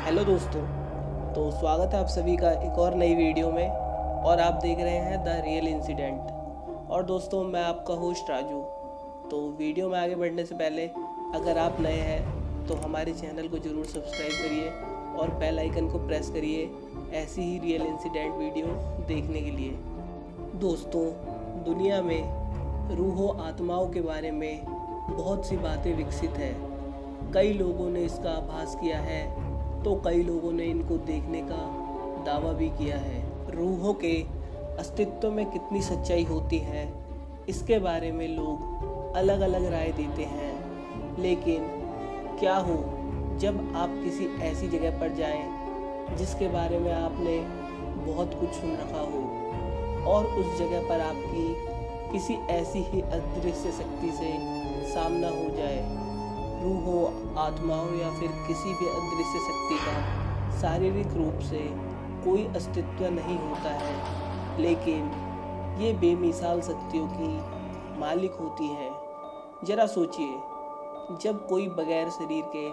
Hello दोस्तों। तो स्वागत है आप सभी का एक और नई वीडियो में। और आप देख रहे हैं द रियल इंसिडेंट। और दोस्तों, मैं आपका होस्ट राजू। तो वीडियो में आगे बढ़ने से पहले अगर आप नए हैं तो हमारे चैनल को ज़रूर सब्सक्राइब करिए और बेल आइकन को प्रेस करिए ऐसी ही रियल इंसिडेंट वीडियो देखने के लिए। दोस्तों, दुनिया में रूहों आत्माओं के बारे में बहुत सी बातें विकसित हैं। कई लोगों ने इसका आभास किया है तो कई लोगों ने इनको देखने का दावा भी किया है। रूहों के अस्तित्व में कितनी सच्चाई होती है इसके बारे में लोग अलग अलग राय देते हैं। लेकिन क्या हो जब आप किसी ऐसी जगह पर जाएं जिसके बारे में आपने बहुत कुछ सुन रखा हो और उस जगह पर आपकी किसी ऐसी ही अदृश्य शक्ति से सामना हो जाए। रूहों, आत्माओं या फिर किसी भी अदृश्य शक्ति का शारीरिक रूप से कोई अस्तित्व नहीं होता है, लेकिन ये बेमिसाल शक्तियों की मालिक होती है। जरा सोचिए, जब कोई बगैर शरीर के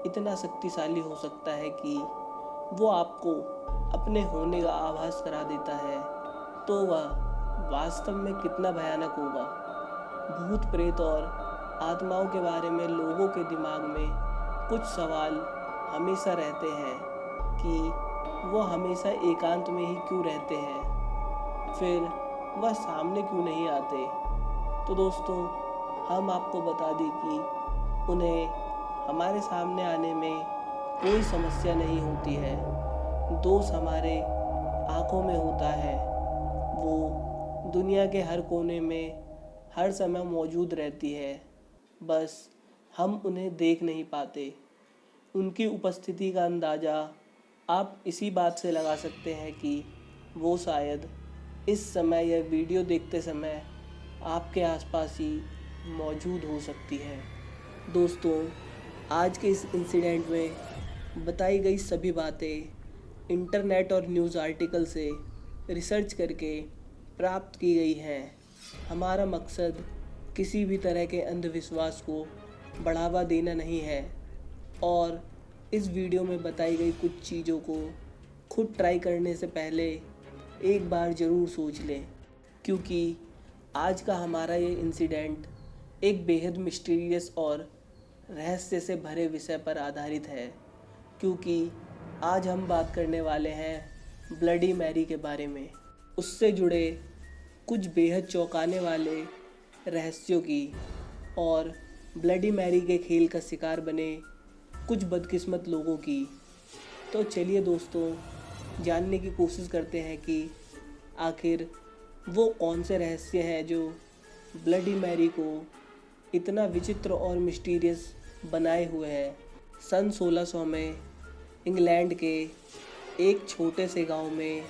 इतना शक्तिशाली हो सकता है कि वो आपको अपने होने का आभास करा देता है, तो वह वास्तव में कितना भयानक होगा। भूत प्रेत और आत्माओं के बारे में लोगों के दिमाग में कुछ सवाल हमेशा रहते हैं कि वो हमेशा एकांत में ही क्यों रहते हैं, फिर वह सामने क्यों नहीं आते। तो दोस्तों, हम आपको बता दें कि उन्हें हमारे सामने आने में कोई समस्या नहीं होती है। दोष हमारे आँखों में होता है। वो दुनिया के हर कोने में हर समय मौजूद रहती है, बस हम उन्हें देख नहीं पाते। उनकी उपस्थिति का अंदाज़ा आप इसी बात से लगा सकते हैं कि वो शायद इस समय यह वीडियो देखते समय आपके आसपास ही मौजूद हो सकती है। दोस्तों, आज के इस इंसिडेंट में बताई गई सभी बातें इंटरनेट और न्यूज़ आर्टिकल से रिसर्च करके प्राप्त की गई हैं। हमारा मकसद किसी भी तरह के अंधविश्वास को बढ़ावा देना नहीं है और इस वीडियो में बताई गई कुछ चीज़ों को खुद ट्राई करने से पहले एक बार ज़रूर सोच लें, क्योंकि आज का हमारा ये इंसिडेंट एक बेहद मिस्टीरियस और रहस्य से भरे विषय पर आधारित है। क्योंकि आज हम बात करने वाले हैं ब्लडी मैरी के बारे में, उससे जुड़े कुछ बेहद चौंकाने वाले रहस्यों की और ब्लडी मैरी के खेल का शिकार बने कुछ बदकिस्मत लोगों की। तो चलिए दोस्तों, जानने की कोशिश करते हैं कि आखिर वो कौन से रहस्य हैं जो ब्लडी मैरी को इतना विचित्र और मिस्टीरियस बनाए हुए हैं। सन 1600 में इंग्लैंड के एक छोटे से गांव में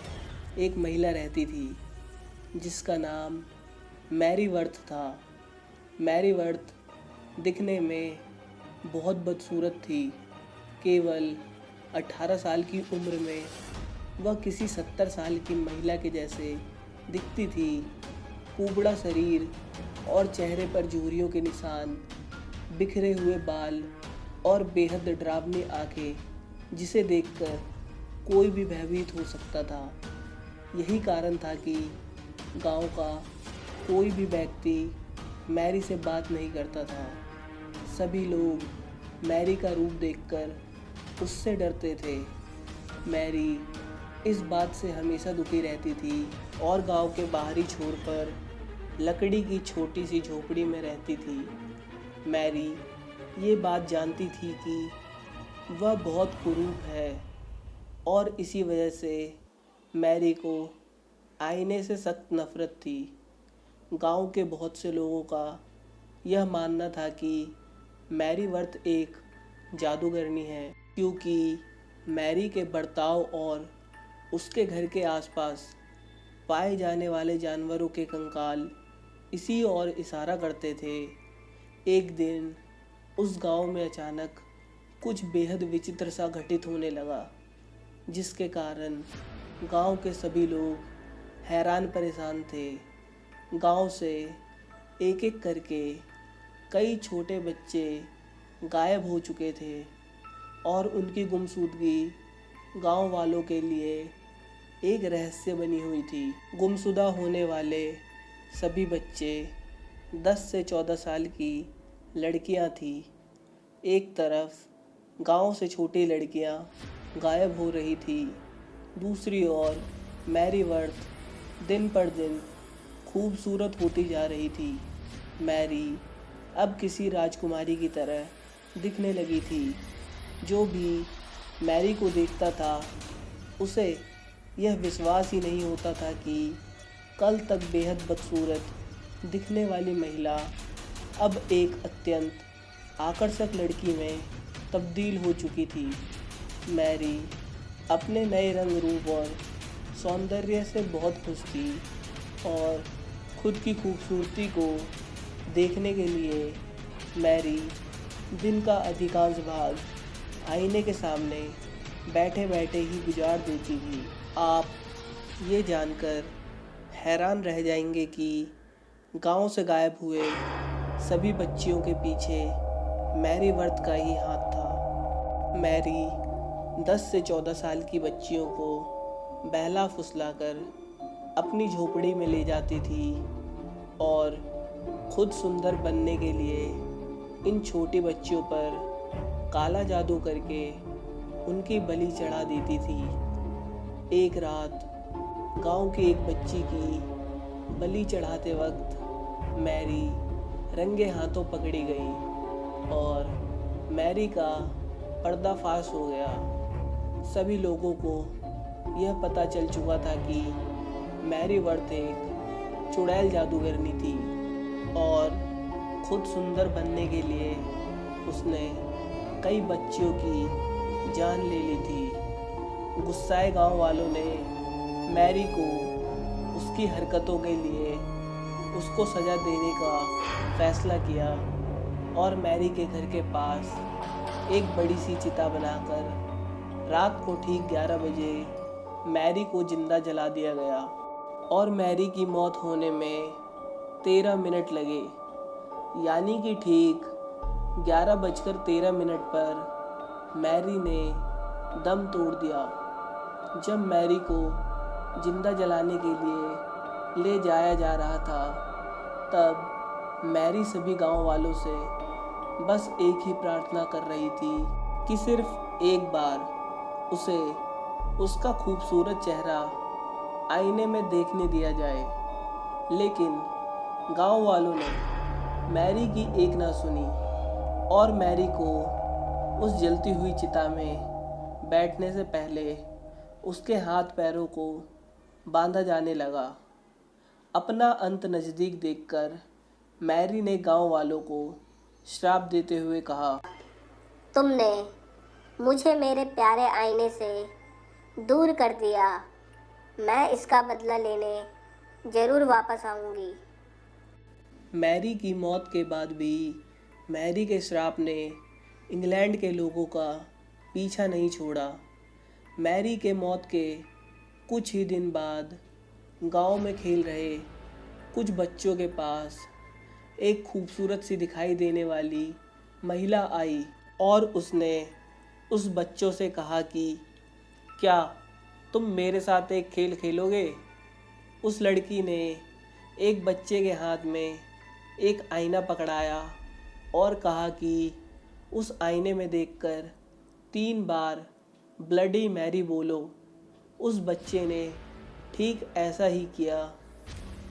एक महिला रहती थी जिसका नाम मैरी वर्थ था। मैरी वर्थ दिखने में बहुत बदसूरत थी। केवल 18 साल की उम्र में वह किसी 70 साल की महिला के जैसे दिखती थी। कुबड़ा शरीर और चेहरे पर झुर्रियों के निशान, बिखरे हुए बाल और बेहद डरावनी आंखें, जिसे देखकर कोई भी भयभीत हो सकता था। यही कारण था कि गांव का कोई भी व्यक्ति मैरी से बात नहीं करता था। सभी लोग मैरी का रूप देखकर उससे डरते थे। मैरी इस बात से हमेशा दुखी रहती थी और गांव के बाहरी छोर पर लकड़ी की छोटी सी झोपड़ी में रहती थी। मैरी ये बात जानती थी कि वह बहुत कुरूप है और इसी वजह से मैरी को आईने से सख्त नफरत थी। गांव के बहुत से लोगों का यह मानना था कि मैरी वर्थ एक जादूगरनी है, क्योंकि मैरी के बर्ताव और उसके घर के आसपास पाए जाने वाले जानवरों के कंकाल इसी ओर इशारा करते थे। एक दिन उस गांव में अचानक कुछ बेहद विचित्र सा घटित होने लगा, जिसके कारण गांव के सभी लोग हैरान परेशान थे। गांव से एक एक करके कई छोटे बच्चे गायब हो चुके थे। और उनकी गुमशुदगी गांव वालों के लिए एक रहस्य बनी हुई थी। गुमशुदा होने वाले सभी बच्चे 10 से 14 साल की लड़कियां थीं। एक तरफ गांव से छोटी लड़कियां गायब हो रही थी, दूसरी ओर मैरी वर्थ दिन पर दिन खूबसूरत होती जा रही थी। मैरी अब किसी राजकुमारी की तरह दिखने लगी थी। जो भी मैरी को देखता था उसे यह विश्वास ही नहीं होता था कि कल तक बेहद बदसूरत दिखने वाली महिला अब एक अत्यंत आकर्षक लड़की में तब्दील हो चुकी थी। मैरी अपने नए रंग रूप और सौंदर्य से बहुत खुश थी और खुद की खूबसूरती को देखने के लिए मैरी दिन का अधिकांश भाग आईने के सामने बैठे बैठे ही गुजार देती थी। आप ये जानकर हैरान रह जाएंगे कि गांव से गायब हुए सभी बच्चियों के पीछे मैरी वर्थ का ही हाथ था। मैरी 10 से 14 साल की बच्चियों को बहला फुसलाकर अपनी झोपड़ी में ले जाती थी और खुद सुंदर बनने के लिए इन छोटी बच्चियों पर काला जादू करके उनकी बलि चढ़ा देती थी। एक रात गांव की एक बच्ची की बलि चढ़ाते वक्त मैरी रंगे हाथों पकड़ी गई और मैरी का पर्दाफाश हो गया। सभी लोगों को यह पता चल चुका था कि मैरी वर्थ एक चुड़ैल जादूगरनी थी और खुद सुंदर बनने के लिए उसने कई बच्चियों की जान ले ली थी। गुस्साए गांव वालों ने मैरी को उसकी हरकतों के लिए उसको सज़ा देने का फैसला किया और मैरी के घर के पास एक बड़ी सी चिता बनाकर रात को ठीक 11 बजे मैरी को जिंदा जला दिया गया और मैरी की मौत होने में 13 मिनट लगे। यानी कि ठीक 11:13 पर मैरी ने दम तोड़ दिया। जब मैरी को जिंदा जलाने के लिए ले जाया जा रहा था तब मैरी सभी गांव वालों से बस एक ही प्रार्थना कर रही थी कि सिर्फ एक बार उसे उसका खूबसूरत चेहरा आईने में देखने दिया जाए। लेकिन गांव वालों ने मैरी की एक ना सुनी और मैरी को उस जलती हुई चिता में बैठने से पहले उसके हाथ पैरों को बांधा जाने लगा। अपना अंत नज़दीक देखकर मैरी ने गांव वालों को श्राप देते हुए कहा, तुमने मुझे मेरे प्यारे आईने से दूर कर दिया। मैं इसका बदला लेने ज़रूर वापस आऊँगी। मैरी की मौत के बाद भी मैरी के श्राप ने इंग्लैंड के लोगों का पीछा नहीं छोड़ा। मैरी के मौत के कुछ ही दिन बाद गांव में खेल रहे कुछ बच्चों के पास एक खूबसूरत सी दिखाई देने वाली महिला आई और उसने उस बच्चों से कहा कि क्या तुम मेरे साथ एक खेल खेलोगे? उस लड़की ने एक बच्चे के हाथ में एक आईना पकड़ाया और कहा कि उस आईने में देखकर 3 बार ब्लडी मैरी बोलो। उस बच्चे ने ठीक ऐसा ही किया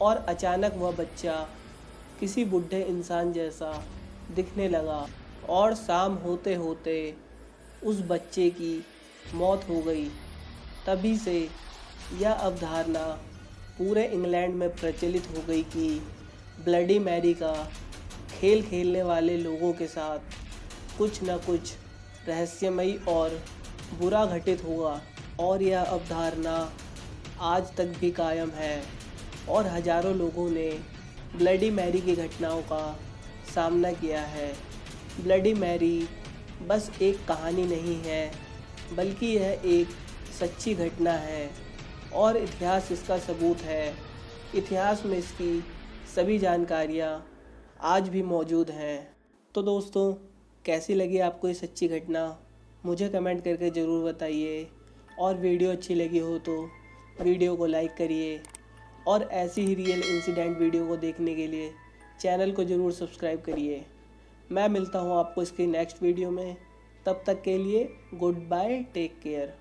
और अचानक वह बच्चा किसी बूढ़े इंसान जैसा दिखने लगा और शाम होते होते उस बच्चे की मौत हो गई। तभी से यह अवधारणा पूरे इंग्लैंड में प्रचलित हो गई कि ब्लडी मैरी का खेल खेलने वाले लोगों के साथ कुछ न कुछ रहस्यमयी और बुरा घटित होगा और यह अवधारणा आज तक भी कायम है और हजारों लोगों ने ब्लडी मैरी की घटनाओं का सामना किया है। ब्लडी मैरी बस एक कहानी नहीं है बल्कि यह एक सच्ची घटना है और इतिहास इसका सबूत है। इतिहास में इसकी सभी जानकारियाँ आज भी मौजूद हैं। तो दोस्तों, कैसी लगी आपको ये सच्ची घटना? मुझे कमेंट करके ज़रूर बताइए। और वीडियो अच्छी लगी हो तो वीडियो को लाइक करिए और ऐसी ही रियल इंसिडेंट वीडियो को देखने के लिए चैनल को ज़रूर सब्सक्राइब करिए। मैं मिलता हूँ आपको इसकी नेक्स्ट वीडियो में। तब तक के लिए गुड बाय, टेक केयर।